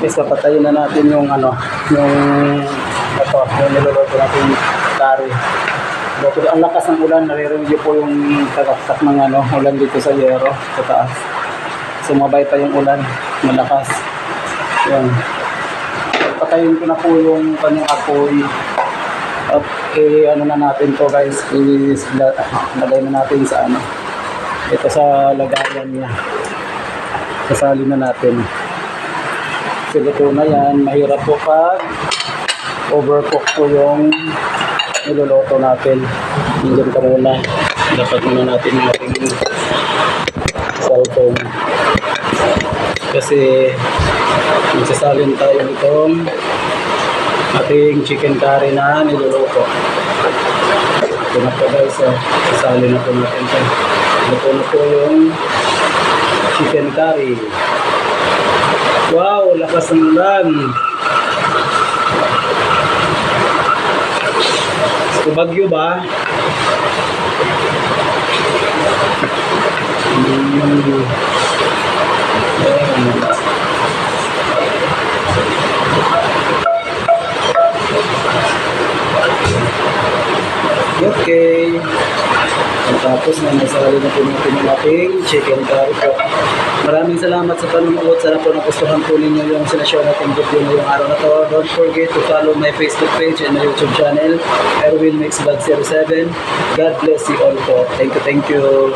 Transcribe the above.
Guys, papatayin na natin yung ano, yung ito, yung niluluto natin curry. Dito, ang lakas ng ulan, naririnig niyo po yung tagaktak ng ano, ulan dito sa yero, sa taas. Sumabay pa yung ulan, malakas. Yan. Patayin ko na po yung kanyang apoy. At ano na natin to guys, lagay na natin sa ano, ito sa lagayan niya. Kasali na natin. Luto na yan, mahirap po pag overcook po yung niluluto natin. Hinggan ka muna, dapat muna natin yung ating cellphone kasi magsasalin tayo nitong ating chicken curry na niluluto. Ito na po guys, sasalin na po natin ito. Ito na po yung chicken curry. Wow, lakas ng ulan. Bagyo ba? Okay. Tapos na nasali na po natin yung ating chicken curry po. Maraming salamat sa panonood. Sana po nagustuhan po ninyo yung sinashare natin video ngayong araw na to. Don't forget to follow my Facebook page and my YouTube channel, Erwin Mix Vlog 07. God bless you all po. Thank you.